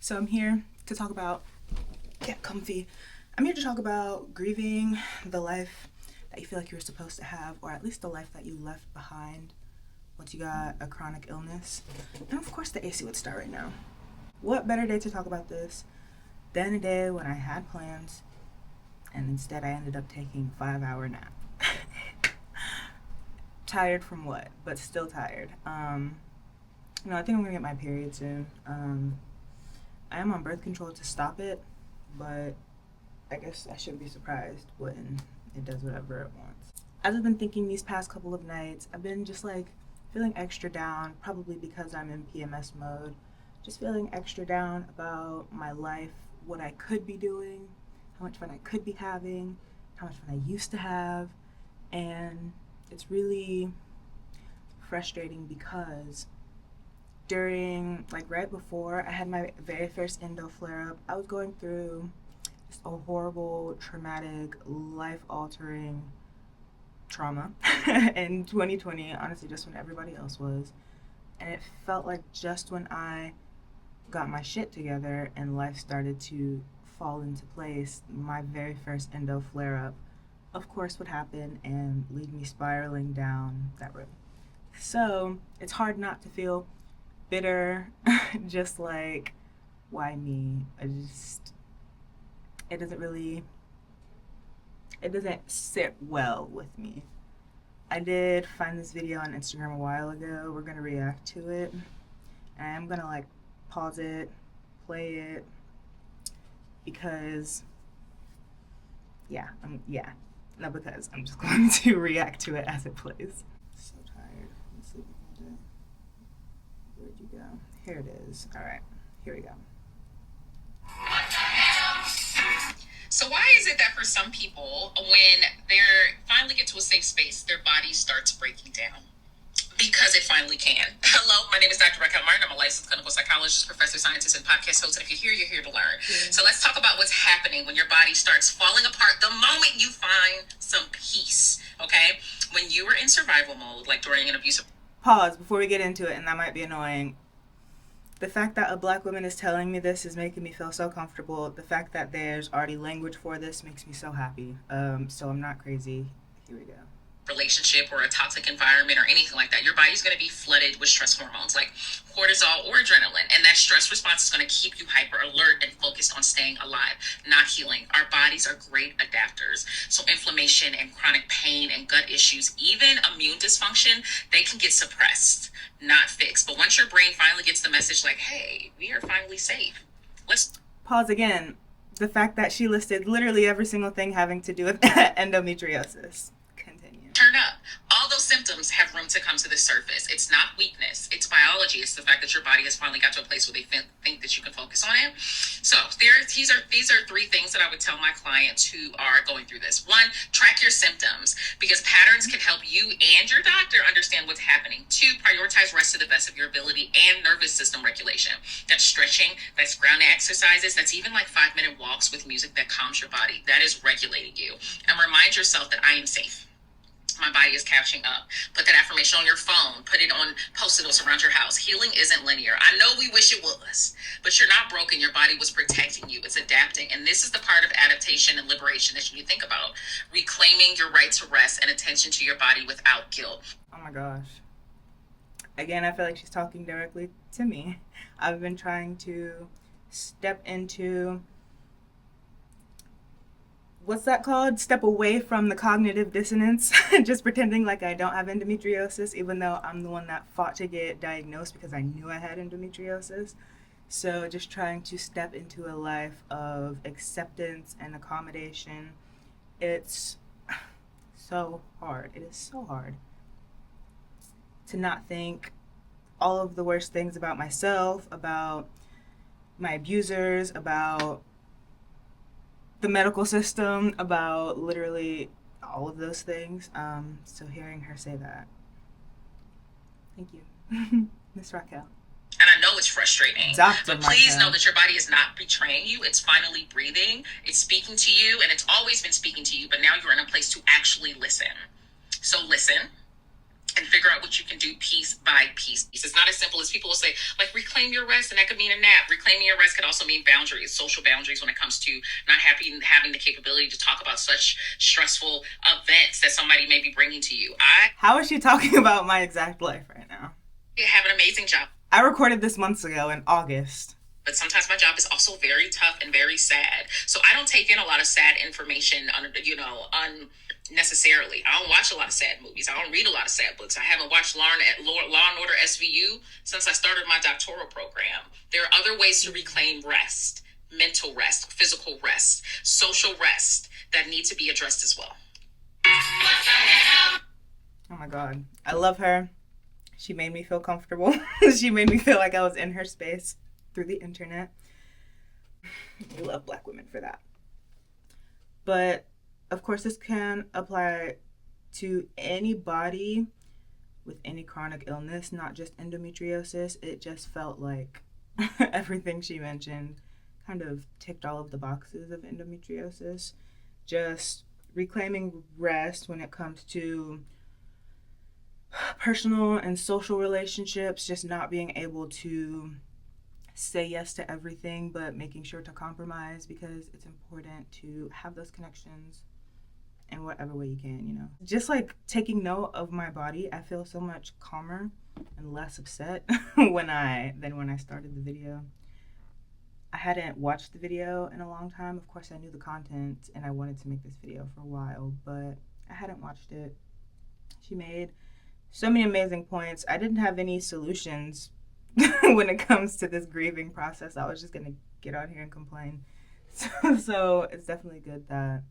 So I'm here to talk about, get comfy. I'm here to talk about grieving the life that you feel like you were supposed to have, or at least the life that you left behind once you got a chronic illness. And of course the AC would start right now. What better day to talk about this than a day when I had plans and instead I ended up taking a 5-hour nap. Tired from what? But still tired. I think I'm gonna get my period soon. I am on birth control to stop it, but I guess I shouldn't be surprised when it does whatever it wants. As I've been thinking these past couple of nights, I've been just like feeling extra down, probably because I'm in PMS mode. Just feeling extra down about my life, what I could be doing, how much fun I could be having, how much fun I used to have, and it's really frustrating because right before I had my very first endo flare up, I was going through just a horrible, traumatic, life-altering trauma in 2020, honestly, just when everybody else was. And it felt like just when I got my shit together and life started to fall into place, my very first endo flare-up, of course, would happen and lead me spiraling down that road. So it's hard not to feel bitter, just like, why me? It doesn't sit well with me. I did find this video on Instagram a while ago. We're gonna react to it. And I'm gonna pause it, play it, because I'm just going to react to it as it plays. So tired. I'm sleeping all day. Where'd you go? Here it is. All right, here we go. So why is it that for some people, when they finally get to a safe space, their body starts breaking down? Because it finally can. Hello, my name is Dr. Raquel Martin. I'm a licensed clinical psychologist, professor, scientist, and podcast host. And if you're here, you're here to learn. Yeah. So let's talk about what's happening when your body starts falling apart the moment you find some peace, okay? When you were in survival mode, like during an abusive... Pause before we get into it, and that might be annoying. The fact that a black woman is telling me this is making me feel so comfortable. The fact that there's already language for this makes me so happy. So I'm not crazy. Here we go. Relationship or a toxic environment or anything like that, your body's going to be flooded with stress hormones like cortisol or adrenaline, and that stress response is going to keep you hyper alert and focused on staying alive, not healing. Our bodies are great adapters. So inflammation and chronic pain and gut issues, even immune dysfunction, they can get suppressed, not fixed. But once your brain finally gets the message like, hey, we are finally safe, let's pause again. The fact that she listed literally every single thing having to do with endometriosis. Turn up. All those symptoms have room to come to the surface. It's not weakness. It's biology. It's the fact that your body has finally got to a place where they think that you can focus on it. So these are three things that I would tell my clients who are going through this. One, track your symptoms, because patterns can help you and your doctor understand what's happening. Two, prioritize rest to the best of your ability and nervous system regulation. That's stretching, that's grounding exercises, that's even 5-minute walks with music that calms your body. That is regulating you. And remind yourself that I am safe. My body is catching up. Put that affirmation on your phone. Put it on post-it notes around your house. Healing isn't linear. I know we wish it was, but you're not broken. Your body was protecting you. It's adapting. And this is the part of adaptation and liberation that you think about. Reclaiming your right to rest and attention to your body without guilt. Oh my gosh. Again, I feel like she's talking directly to me. I've been trying to step into... what's that called? Step away from the cognitive dissonance, just pretending like I don't have endometriosis, even though I'm the one that fought to get diagnosed because I knew I had endometriosis. So just trying to step into a life of acceptance and accommodation. It's so hard. It is so hard to not think all of the worst things about myself, about my abusers, about the medical system, about literally all of those things. So hearing her say that, thank you, Miss Raquel. And I know it's frustrating, but please know that your body is not betraying you. It's finally breathing. It's speaking to you, and it's always been speaking to you, but now you're in a place to actually listen. So listen, and figure out what you can do piece by piece. It's not as simple as people will say, like, reclaim your rest, and that could mean a nap. Reclaiming your rest could also mean boundaries, social boundaries, when it comes to not having the capability to talk about such stressful events that somebody may be bringing to you. How is she talking about my exact life right now? I have an amazing job. I recorded this months ago in August. But sometimes my job is also very tough and very sad. So I don't take in a lot of sad information, unnecessarily. I don't watch a lot of sad movies. I don't read a lot of sad books. I haven't watched Law and Order SVU since I started my doctoral program. There are other ways to reclaim rest, mental rest, physical rest, social rest that need to be addressed as well. Oh my God. I love her. She made me feel comfortable. She made me feel like I was in her space through the internet. We love Black women for that. But of course, this can apply to anybody with any chronic illness, not just endometriosis. It just felt like everything she mentioned kind of ticked all of the boxes of endometriosis. Just reclaiming rest when it comes to personal and social relationships, just not being able to say yes to everything, but making sure to compromise, because it's important to have those connections in whatever way you can, you know. Just like taking note of my body, I feel so much calmer and less upset than when I started the video. I hadn't watched the video in a long time. Of course, I knew the content and I wanted to make this video for a while, but I hadn't watched it. She made so many amazing points. I didn't have any solutions when it comes to this grieving process. I was just gonna get on here and complain. So it's definitely good that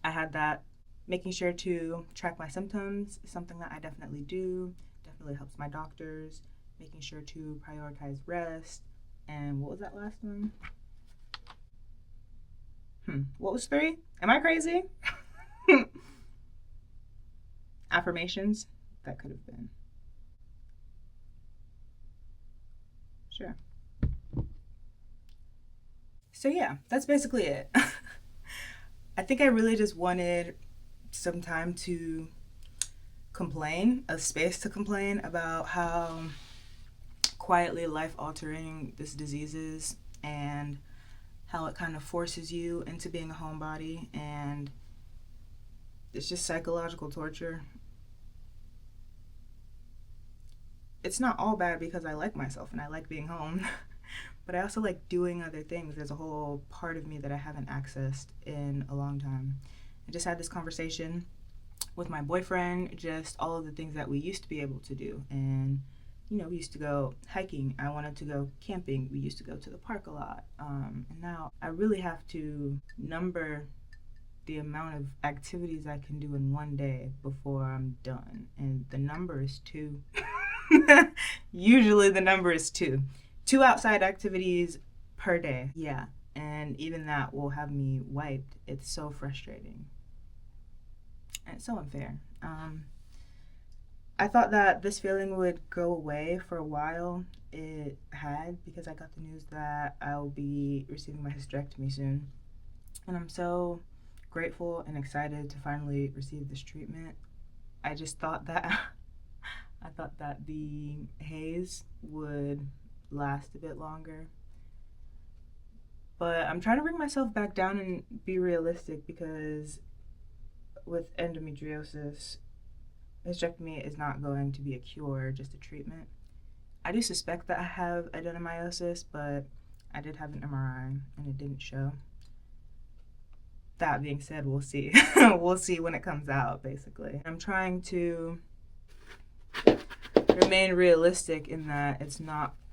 I had that. Making sure to track my symptoms is something that I definitely do. Definitely helps my doctors. Making sure to prioritize rest. And what was that last one? What was 3? Am I crazy? Affirmations? That could have been. Sure. So yeah, that's basically it. I think I really just wanted some time to complain, a space to complain about how quietly life-altering this disease is, and how it kind of forces you into being a homebody, and it's just psychological torture. It's not all bad because I like myself and I like being home, but I also like doing other things. There's a whole part of me that I haven't accessed in a long time. I just had this conversation with my boyfriend, just all of the things that we used to be able to do. And, you know, we used to go hiking. I wanted to go camping. We used to go to the park a lot. And now I really have to number the amount of activities I can do in one day before I'm done. And the number is 2. Usually the number is 2. 2 outside activities per day. Yeah. And even that will have me wiped. It's so frustrating. And it's so unfair. I thought that this feeling would go away for a while. It had, because I got the news that I'll be receiving my hysterectomy soon. And I'm so grateful and excited to finally receive this treatment. I just thought that the haze would last a bit longer. But I'm trying to bring myself back down and be realistic, because with endometriosis, hysterectomy is not going to be a cure, just a treatment. I do suspect that I have adenomyosis, but I did have an MRI and it didn't show. That being said, we'll see. We'll see when it comes out, basically. I'm trying to remain realistic in that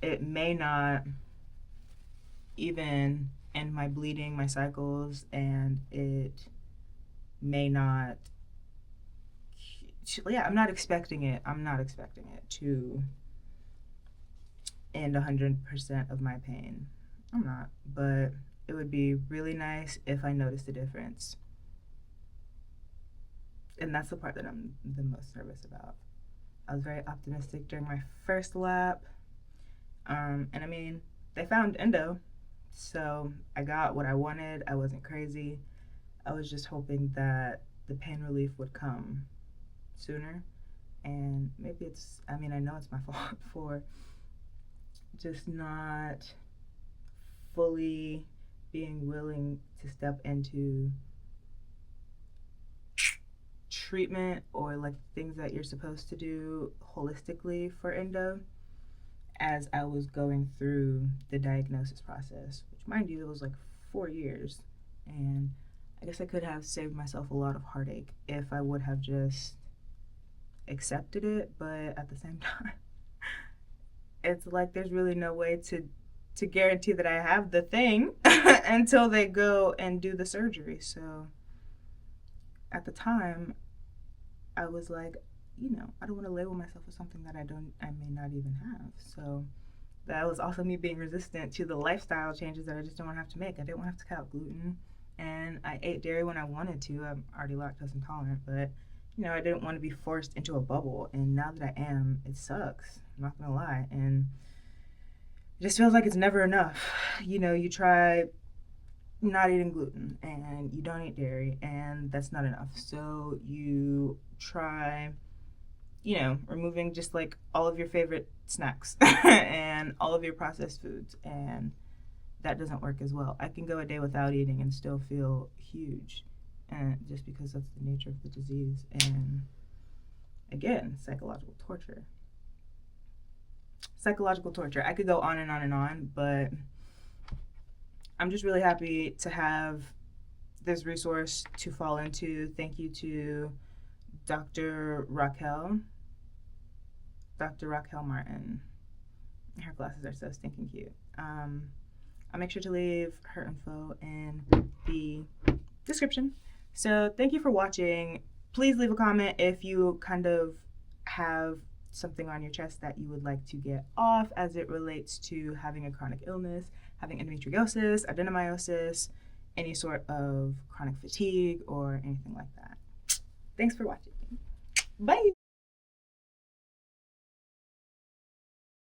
it may not even end my bleeding, my cycles, and it may not, I'm not expecting it to end 100% of my pain. I'm not, but it would be really nice if I noticed a difference. And that's the part that I'm the most nervous about. I was very optimistic during my first lap. And I mean, they found endo, so I got what I wanted. I wasn't crazy. I was just hoping that the pain relief would come sooner. And maybe it's, I mean, I know it's my fault for just not fully being willing to step into treatment or like things that you're supposed to do holistically for endo as I was going through the diagnosis process, which, mind you, it was like 4 years. And I guess I could have saved myself a lot of heartache if I would have just accepted it, but at the same time, it's like there's really no way to guarantee that I have the thing until they go and do the surgery. So at the time, I was like, I don't want to label myself as something that I may not even have. So that was also me being resistant to the lifestyle changes that I just don't want to have to make. I didn't want to have to cut out gluten, and I ate dairy when I wanted to. I'm already lactose intolerant, but I didn't want to be forced into a bubble. And now that I am, it sucks. I'm not gonna lie, and it just feels like it's never enough. You try not eating gluten and you don't eat dairy, and that's not enough. So you try removing just like all of your favorite snacks and all of your processed foods, and that doesn't work as well. I can go a day without eating and still feel huge, and just because that's the nature of the disease. And again, psychological torture. I could go on and on and on, but I'm just really happy to have this resource to fall into. Thank you to Dr. Raquel Martin. Her glasses are so stinking cute. I'll make sure to leave her info in the description. So thank you for watching. Please leave a comment if you kind of have something on your chest that you would like to get off as it relates to having a chronic illness, having endometriosis, adenomyosis, any sort of chronic fatigue, or anything like that. Thanks for watching. Bye.